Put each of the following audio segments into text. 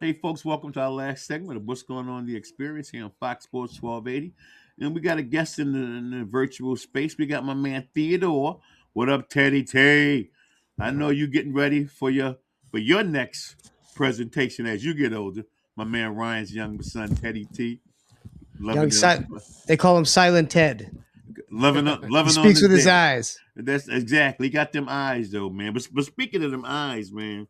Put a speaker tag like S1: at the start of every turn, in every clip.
S1: Hey, folks, welcome to our last segment of What's Going On in the Experience here on Fox Sports 1280. And we got a guest in the virtual space. We got my man Theodore. What up, Teddy T? I know you getting ready for your next presentation as you get older. My man Ryan's young son, Teddy T.
S2: Young
S1: Loving
S2: si- They call him Silent Ted.
S1: loving
S2: He
S1: loving on
S2: speaks
S1: this
S2: with his
S1: day.
S2: eyes.
S1: That's exactly. He got them eyes though, man. But speaking of them eyes, man,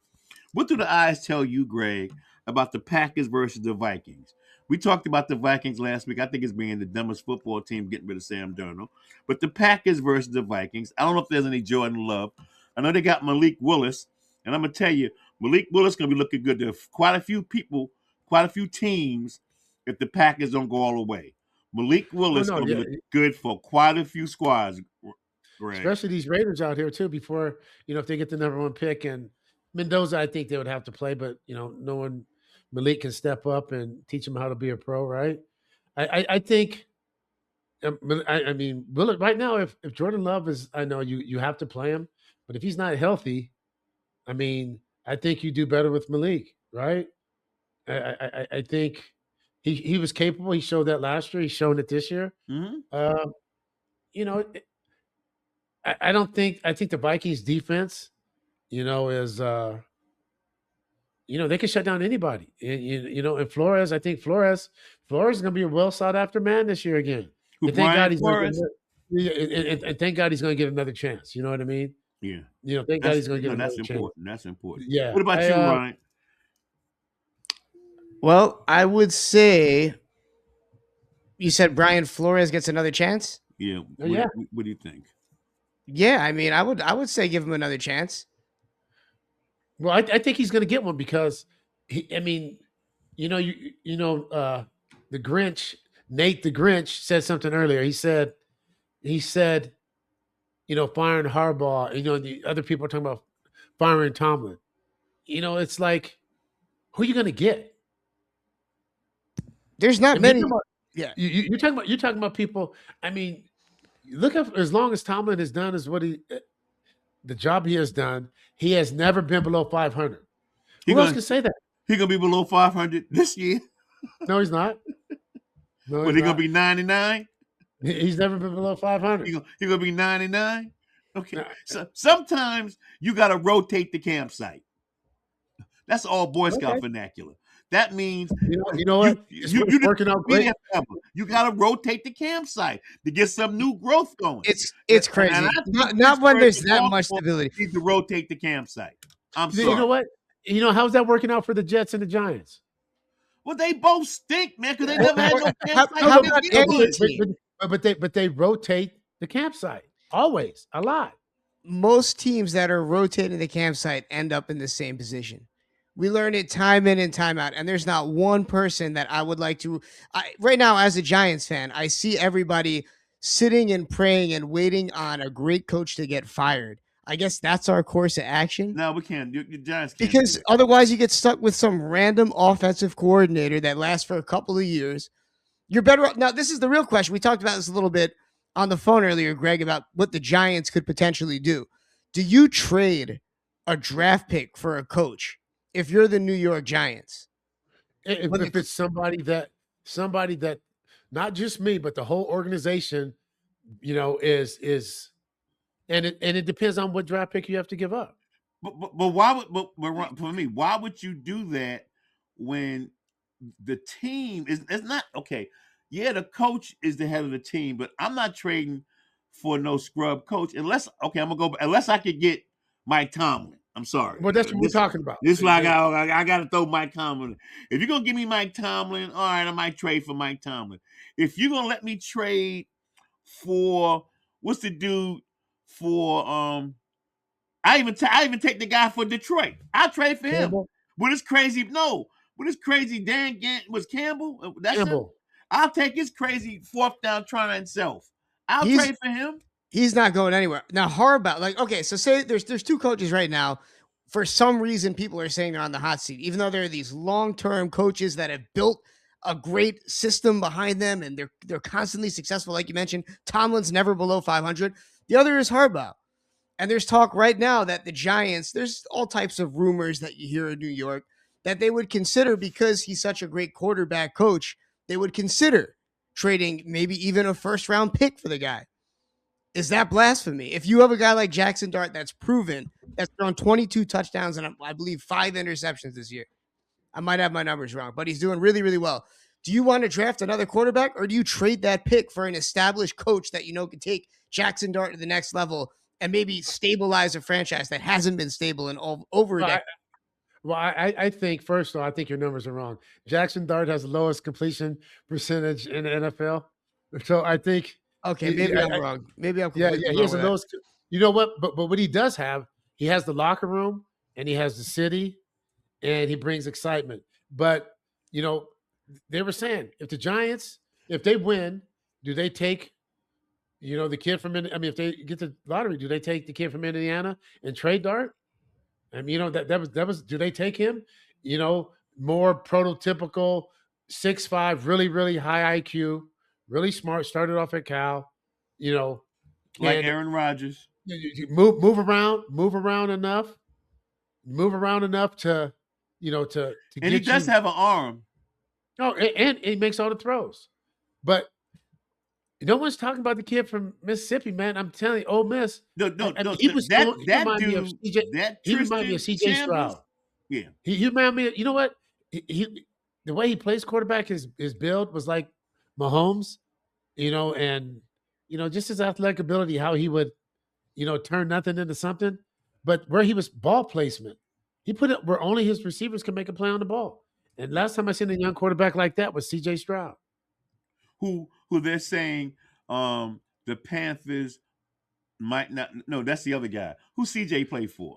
S1: what do the eyes tell you, Greg, about the Packers versus the Vikings? We talked about the Vikings last week. I think it's being the dumbest football team getting rid of Sam Darnold. But the Packers versus the Vikings, I don't know if there's any Jordan Love. I know they got Malik Willis, and I'm gonna tell you, Malik Willis gonna be looking good to quite a few people, quite a few teams, if the Packers don't go all the way. Malik
S3: Oh
S1: Willis
S3: no,
S1: gonna be
S3: yeah,
S1: looking good for quite a few squads, Greg.
S3: especially these Raiders out here too. Before if they get the number one pick and Mendoza, I think they would have to play, but knowing Malik can step up and teach him how to be a pro, right? I think. I mean, right now, if Jordan Love is, I know you have to play him, but if he's not healthy, I mean, I think you do better with Malik, right? I think he was capable. He showed that last year. He's shown it this year.
S1: Mm-hmm.
S3: Uh, you know, I don't think I think the Vikings defense, is they can shut down anybody. And Flores, I think Flores is going to be a well sought after man this year again.
S1: Who,
S3: And thank God
S1: Brian
S3: he's going
S1: Flores?
S3: to and thank God he's going to get another chance. You know what I mean?
S1: Yeah.
S3: Thank God he's going to get
S1: That's
S3: another chance.
S1: important. That's important.
S3: Yeah.
S1: What about you, Ryan?
S2: Well, I would say you said Brian Flores gets another chance.
S1: Yeah.
S3: Yeah.
S1: What do you think?
S2: Yeah, I mean, I would say give him another chance.
S3: Well, I think he's going to get one because the Grinch, Nate the Grinch said something earlier. He said, firing Harbaugh, the other people are talking about firing Tomlin. It's like, who are you going to get?
S2: There's not many.
S3: Yeah, you're talking about people. I mean, look at as long as Tomlin has done is what the job he has done. He has never been below 500. Who else can say that?
S1: He's gonna be below 500 this year.
S3: No, he's not. No,
S1: But he's gonna be 99.
S3: He's never been below 500.
S1: He's gonna be 99. Okay.
S3: No.
S1: So sometimes you gotta rotate the campsite. That's all Boy Scout vernacular. That means
S3: you know what? It's working out great.
S1: You got to rotate the campsite to get some new growth going.
S2: It's crazy. Not when there's that much stability.
S1: You need to rotate the campsite. I'm sorry.
S3: You know what? How's that working out for the Jets and the Giants?
S1: Well, they both stink, man, because they never had no campsite.
S2: How about any team?
S3: But they rotate the campsite always a lot.
S2: Most teams that are rotating the campsite end up in the same position. We learn it time in and time out, and there's not one person that I would like to. Right now, as a Giants fan, I see everybody sitting and praying and waiting on a great coach to get fired. I guess that's our course of action.
S1: No, we can't. Your Giants can't.
S2: Because otherwise, you get stuck with some random offensive coordinator that lasts for a couple of years. You're better off. Now, this is the real question. We talked about this a little bit on the phone earlier, Greg, about what the Giants could potentially do. Do you trade a draft pick for a coach? If you're the New York Giants,
S3: if it's somebody that not just me, but the whole organization, is and it depends on what draft pick you have to give up.
S1: But why would for me, why would you do that when the team is it's not okay? Yeah, the coach is the head of the team, but I'm not trading for no scrub coach unless unless I could get Mike Tomlin. I'm sorry.
S3: Well, that's what we're talking about.
S1: This is why I got to throw Mike Tomlin. If you're going to give me Mike Tomlin, all right, I might trade for Mike Tomlin. If you're going to let me trade for, what's the dude for, I even take the guy for Detroit. I'll trade for
S3: Campbell?
S1: him. What is crazy? No. What is crazy? Was Campbell? That's
S3: Campbell.
S1: him? I'll take his crazy fourth down trying himself. I'll trade for him.
S2: He's not going anywhere. Now, Harbaugh, okay, so say there's two coaches right now. For some reason, people are saying they're on the hot seat, even though there are these long-term coaches that have built a great system behind them, and they're constantly successful. Like you mentioned, Tomlin's never below 500. The other is Harbaugh. And there's talk right now that the Giants, there's all types of rumors that you hear in New York, that they would consider, because he's such a great quarterback coach, they would consider trading maybe even a first round pick for the guy. Is that blasphemy? If you have a guy like Jaxson Dart that's proven, that's thrown 22 touchdowns and I believe 5 interceptions this year. I might have my numbers wrong, but he's doing really, really well. Do you want to draft another quarterback, or do you trade that pick for an established coach that you know can take Jaxson Dart to the next level and maybe stabilize a franchise that hasn't been stable in over a
S3: Well,
S2: decade?
S3: I think, first of all, I think your numbers are wrong. Jaxson Dart has the lowest completion percentage in the NFL. So I think,
S2: Okay, maybe I'm wrong. Maybe I'm completely
S3: he
S2: wrong
S3: has the
S2: with that.
S3: lowest. You know what? But what he does have, he has the locker room and he has the city and he brings excitement. But, they were saying if the Giants, if they win, do they take, the kid from, if they get the lottery, do they take the kid from Indiana and trade Dart? I mean, that was. Do they take him? More prototypical 6'5", really, really high IQ, really smart. Started off at Cal.
S1: Like
S3: And
S1: Aaron Rodgers.
S3: you move around enough to, to
S1: And he
S3: get
S1: does
S3: you.
S1: have an arm.
S3: Oh, and he makes all the throws, but no one's talking about the kid from Mississippi, man. I'm telling you, Ole Miss.
S1: No,
S3: He was
S1: that
S3: he
S1: that
S3: reminded me of
S1: dude,
S3: CJ.
S1: that
S3: He reminded me of
S1: Tristan
S3: CJ
S1: Chambers.
S3: Stroud.
S1: Yeah.
S3: He reminded me. You know what? He the way he plays quarterback, his build was like Mahomes. And just his athletic ability, how he would turn nothing into something. But where he was ball placement, he put it where only his receivers can make a play on the ball. And last time I seen a young quarterback like that was CJ Stroud.
S1: Who they're saying the Panthers might not. No, that's the other guy. Who CJ played for?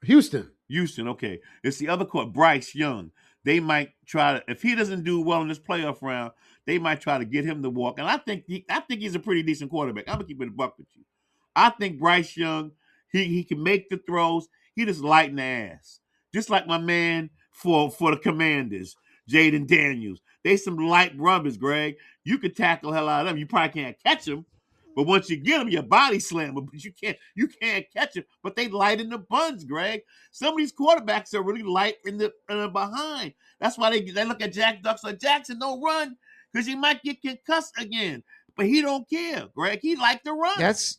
S3: Houston.
S1: Houston. Okay, it's the other court, Bryce Young. They might try to, if he doesn't do well in this playoff round, they might try to get him to walk. And I think he's a pretty decent quarterback. I'm gonna keep it a buck with you. I think Bryce Young, he can make the throws. He just light in the ass, just like my man for the Commanders, Jaden Daniels. They some light brothers, Greg. You could tackle hell out of them. You probably can't catch them, but once you get them, your body slam them. But you can't catch them. But they light in the buns, Greg. Some of these quarterbacks are really light in the behind. That's why they look at Jack Ducks like, Jackson, don't run because he might get concussed again. But he don't care, Greg. He like to run.
S2: That's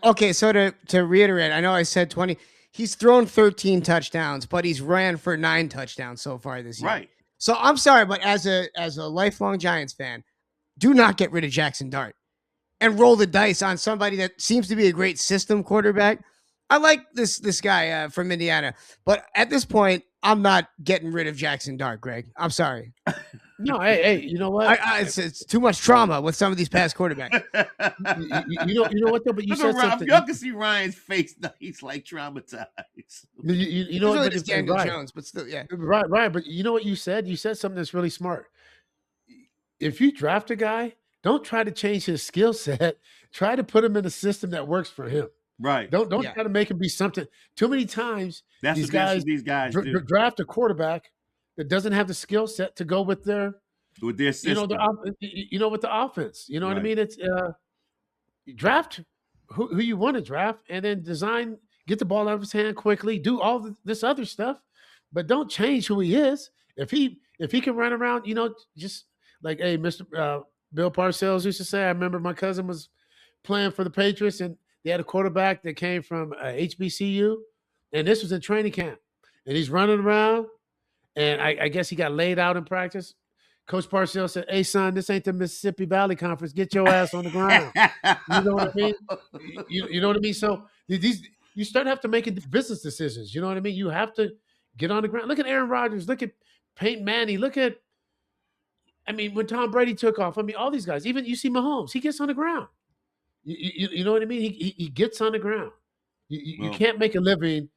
S2: okay. So to reiterate, I know I said 20. He's thrown 13 touchdowns, but he's ran for 9 touchdowns so far this year.
S1: Right.
S2: So I'm sorry, but as a lifelong Giants fan, do not get rid of Jaxson Dart and roll the dice on somebody that seems to be a great system quarterback. I like this guy from Indiana, but at this point, I'm not getting rid of Jaxson Dart, Greg. I'm sorry.
S3: No, hey, you know what?
S2: It's too much trauma with some of these past quarterbacks.
S3: you know what though? But you said something.
S1: Y'all can see Ryan's face now. He's like traumatized.
S3: You know what?
S2: It's Daniel Jones, but still, yeah.
S3: Right. But you know what you said? You said something that's really smart. If you draft a guy, don't try to change his skill set. Try to put him in a system that works for him.
S1: Right.
S3: Don't try to make him be something. Too many times
S1: that's
S3: these
S1: what these
S3: guys
S1: do.
S3: Draft a quarterback that doesn't have the skill set to go with their
S1: system.
S3: With the offense. You know what I mean? It's you draft who you want to draft, and then get the ball out of his hand quickly, do all this other stuff, but don't change who he is. If he can run around, just like, hey, Mr. Bill Parcells used to say. I remember my cousin was playing for the Patriots, and they had a quarterback that came from HBCU, and this was in training camp, and he's running around, and I guess he got laid out in practice. Coach Parcells said, "Hey, son, this ain't the Mississippi Valley Conference. Get your ass on the ground." You know what I mean? You know what I mean? So you start have to make business decisions. You know what I mean? You have to get on the ground. Look at Aaron Rodgers. Look at Peyton Manning. Look at, when Tom Brady took off. All these guys. Even you see Mahomes. He gets on the ground. You know what I mean? He gets on the ground. You can't make a living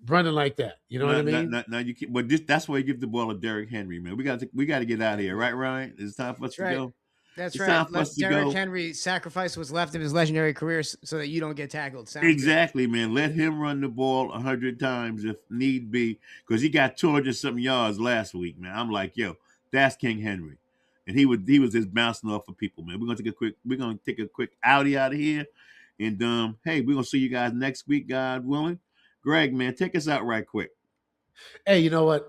S3: running like that. You know what I mean?
S1: No, you can't. But that's why you give the ball to Derrick Henry, man. We got to get out of here, right, Ryan? It's time for us to go.
S2: That's right. Derrick Henry sacrificed what's left of his legendary career so that you don't get tackled.
S1: Exactly, man. Let him run the ball 100 times if need be, because he got 200-something yards last week, man. I'm like, yo, that's King Henry, and he was just bouncing off for people, man. We're gonna take a quick outie out of here, and hey, we're gonna see you guys next week, God willing. Greg, man, take us out right quick.
S3: Hey, you know what?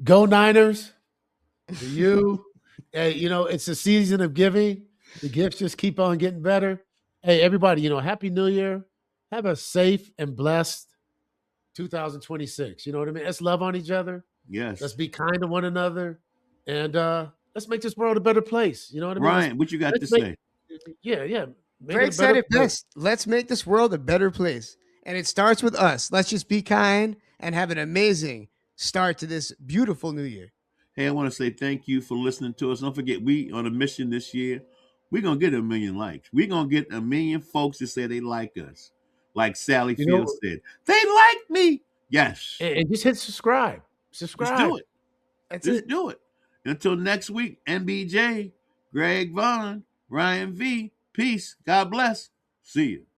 S3: Go Niners. To you. Hey, it's a season of giving. The gifts just keep on getting better. Hey, everybody, Happy New Year. Have a safe and blessed 2026. You know what I mean? Let's love on each other.
S1: Yes.
S3: Let's be kind to one another. And let's make this world a better place. You know what I mean?
S1: Ryan, what you got to say?
S3: Yeah.
S2: Greg said it best. Let's make this world a better place. And it starts with us. Let's just be kind and have an amazing start to this beautiful new year.
S1: Hey, I want to say thank you for listening to us. Don't forget, we on a mission this year. We're going to get 1 million likes. We're going to get 1 million folks to say they like us. Like Sally Fields said. They like me. Yes.
S3: And just hit subscribe.
S1: Just do it. Just do it. Until next week, MBJ, Greg Vaughn, Ryan V. Peace. God bless. See you.